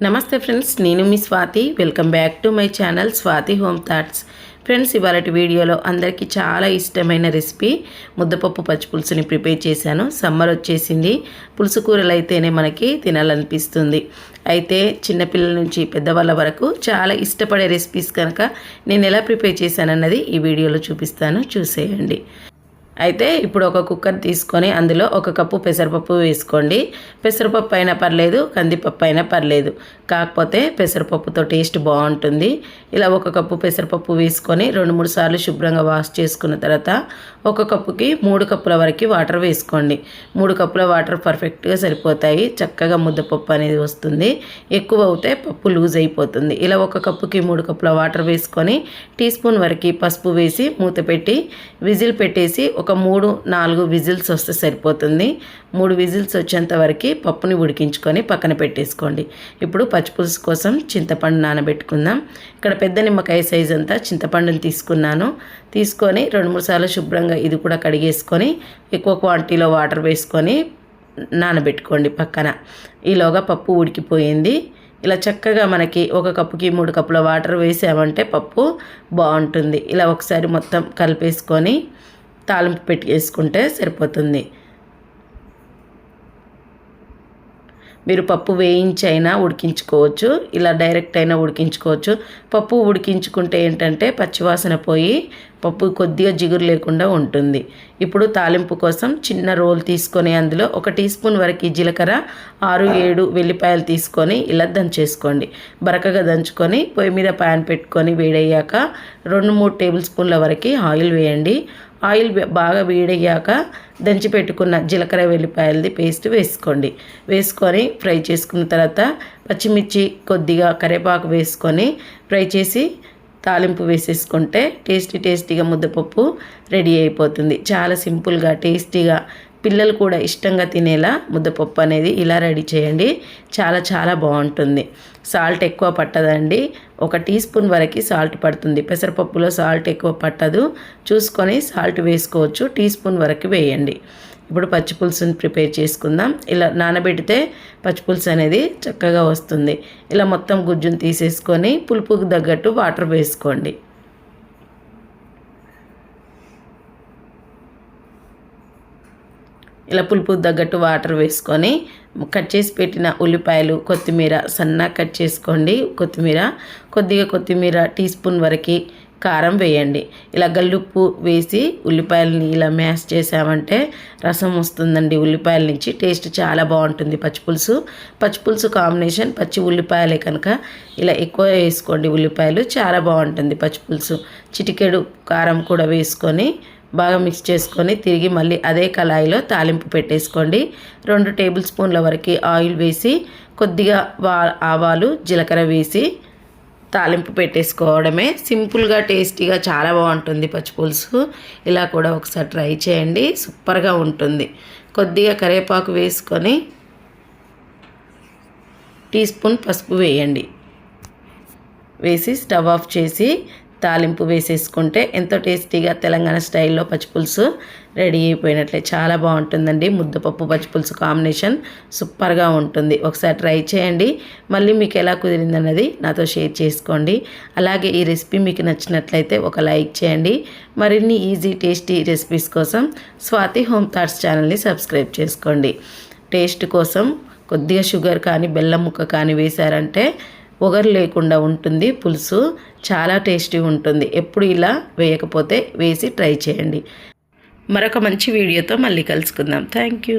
నమస్తే ఫ్రెండ్స్, నేను మీ Swathi. Welcome back to my channel Swathi home thoughts. Friends, ఇవాళటి వీడియోలో అందరికీ చాలా ఇష్టమైన రెసిపీ ముద్దపప్పు పచ్చిపులుసుని ప్రిపేర్ చేశాను. సమ్మర్ వచ్చేసింది, పులుసు కూరలు అయితేనే మనకి తినాలనిపిస్తుంది. అయితే చిన్నపిల్లల నుంచి పెద్దవాళ్ళ వరకు చాలా ఇష్టపడే రెసిపీస్ కనుక నేను ఎలా ప్రిపేర్ చేశానన్నది ఈ వీడియోలో చూపిస్తాను, చూసేయండి. అయితే ఇప్పుడు ఒక కుక్కర్ తీసుకొని అందులో 1 కప్పు పెసరపప్పు వేసుకోండి. పెసరపప్పు అయినా పర్లేదు, కందిపప్పు అయినా పర్లేదు, కాకపోతే పెసరపప్పుతో టేస్ట్ బాగుంటుంది. ఇలా 1 కప్పు పెసరపప్పు వేసుకొని 2-3 సార్లు శుభ్రంగా వాష్ చేసుకున్న తర్వాత 1 కప్పుకి 3 కప్పుల వరకు వాటర్ వేసుకోండి. 3 కప్పుల వాటర్ పర్ఫెక్ట్గా సరిపోతాయి. చక్కగా ముద్దపప్పు అనేది వస్తుంది. ఎక్కువ అవుతే పప్పు లూజ్ అయిపోతుంది. ఇలా 1 కప్పుకి 3 కప్పుల వాటర్ వేసుకొని టీ స్పూన్ వరకు పసుపు వేసి మూత పెట్టి విజిల్ పెట్టేసి ఒక 3-4 విజిల్స్ వస్తే సరిపోతుంది. 3 విజిల్స్ వచ్చేంత వరకు పప్పుని ఉడికించుకొని పక్కన పెట్టేసుకోండి. ఇప్పుడు పచ్చిపులుసు కోసం చింతపండు నానబెట్టుకుందాం. ఇక్కడ పెద్ద నిమ్మకాయ సైజ్ అంతా చింతపండుని తీసుకొని 2-3 సార్లు శుభ్రంగా ఇది కూడా కడిగేసుకొని ఎక్కువ క్వాంటిటీలో వాటర్ వేసుకొని నానబెట్టుకోండి పక్కన. ఈలోగా పప్పు ఉడికిపోయింది. ఇలా చక్కగా మనకి 1 కప్పుకి 3 కప్పుల వాటర్ వేసామంటే పప్పు బాగుంటుంది. ఇలా ఒకసారి మొత్తం కలిపేసుకొని తాలింపు పెట్టేసుకుంటే సరిపోతుంది. మీరు పప్పు వేయించి అయినా ఉడికించుకోవచ్చు, ఇలా డైరెక్ట్ అయినా ఉడికించుకోవచ్చు. పప్పు ఉడికించుకుంటే ఏంటంటే పచ్చివాసన పోయి పప్పు కొద్దిగా జిగురు లేకుండా ఉంటుంది. ఇప్పుడు తాలింపు కోసం చిన్న రోల్ తీసుకొని అందులో 1 టీ స్పూన్ వరకు జీలకర్ర, 6-7 వెల్లిపాయలు తీసుకొని ఇలా దంచేసుకోండి. బరకగా దంచుకొని పొయ్యి మీద ప్యాన్ పెట్టుకొని వేడయ్యాక 2-3 టేబుల్ స్పూన్ల వరకు ఆయిల్ వేయండి. ఆయిల్ బాగా వేడయ్యాక దంచి పెట్టుకున్న జీలకర్ర వెల్లిపాయలది పేస్ట్ వేసుకొని ఫ్రై చేసుకున్న తర్వాత పచ్చిమిర్చి కొద్దిగా కరివేపాకు వేసుకొని ఫ్రై చేసి తాలింపు వేసేసుకుంటే టేస్టీగా ముద్దపప్పు రెడీ అయిపోతుంది. చాలా సింపుల్గా టేస్టీగా పిల్లలు కూడా ఇష్టంగా తినేలా ముద్దపప్పు అనేది ఇలా రెడీ చేయండి. చాలా బాగుంటుంది. సాల్ట్ ఎక్కువ పట్టదండి, 1 టీ స్పూన్ వరకు సాల్ట్ పడుతుంది. పెసరపప్పులో సాల్ట్ ఎక్కువ పట్టదు, చూసుకొని సాల్ట్ వేసుకోవచ్చు. టీ స్పూన్ వరకు వేయండి. ఇప్పుడు పచ్చిపులుసుని ప్రిపేర్ చేసుకుందాం. ఇలా నానబెడితే పచ్చిపులుసు అనేది చక్కగా వస్తుంది. ఇలా మొత్తం గుజ్జును తీసేసుకొని పులుపుకు తగ్గట్టు వాటర్ వేసుకోండి. ఇలా పులుపు తగ్గట్టు వాటర్ వేసుకొని కట్ చేసి పెట్టిన ఉల్లిపాయలు, కొత్తిమీర సన్నగా కట్ చేసుకోండి. కొత్తిమీర టీ స్పూన్ వరకు కారం వేయండి. ఇలా గల్లుప్పు వేసి ఉల్లిపాయలని ఇలా మ్యాష్ చేసామంటే రసం వస్తుందండి. ఉల్లిపాయల నుంచి టేస్ట్ చాలా బాగుంటుంది. పచ్చిపులుసు కాంబినేషన్ పచ్చి ఉల్లిపాయలే కనుక ఇలా ఎక్కువ వేసుకోండి. ఉల్లిపాయలు చాలా బాగుంటుంది పచ్చిపులుసు. చిటికెడు కారం కూడా వేసుకొని బాగా మిక్స్ చేసుకొని తిరిగి మళ్ళీ అదే కళాయిలో తాలింపు పెట్టేసుకోండి. 2 టేబుల్ స్పూన్ల వరకు ఆయిల్ వేసి కొద్దిగా ఆవాలు, జీలకర్ర వేసి తాలింపు పెట్టేసుకోవడమే. సింపుల్గా టేస్టీగా చాలా బాగుంటుంది పచ్చిపులుసు. ఇలా కూడా ఒకసారి ట్రై చేయండి, సూపర్గా ఉంటుంది. కొద్దిగా కరివేపాకు వేసుకొని టీ స్పూన్ పసుపు వేసి స్టవ్ ఆఫ్ చేసి తాలింపు వేసేసుకుంటే ఎంతో టేస్టీగా తెలంగాణ స్టైల్లో పచ్చిపులుసు రెడీ అయిపోయినట్లే. చాలా బాగుంటుందండి. ముద్దపప్పు పచ్చిపులుసు కాంబినేషన్ సూపర్గా ఉంటుంది. ఒకసారి ట్రై చేయండి. మళ్ళీ మీకు ఎలా కుదిరిందన్నది నాతో షేర్ చేసుకోండి. అలాగే ఈ రెసిపీ మీకు నచ్చినట్లయితే ఒక లైక్ చేయండి. మరిన్ని ఈజీ టేస్టీ రెసిపీస్ కోసం స్వాతి హోమ్ థాట్స్ ఛానల్ని సబ్స్క్రైబ్ చేసుకోండి. టేస్ట్ కోసం కొద్దిగా షుగర్ కానీ బెల్లం ముక్క కానీ వేశారంటే ఒగరు లేకుండా ఉంటుంది. పులుసు చాలా టేస్టీ ఉంటుంది. ఎప్పుడు ఇలా వేయకపోతే వేసి ట్రై చేయండి. మరొక మంచి వీడియోతో మళ్ళీ కలుసుకుందాం. Thank you.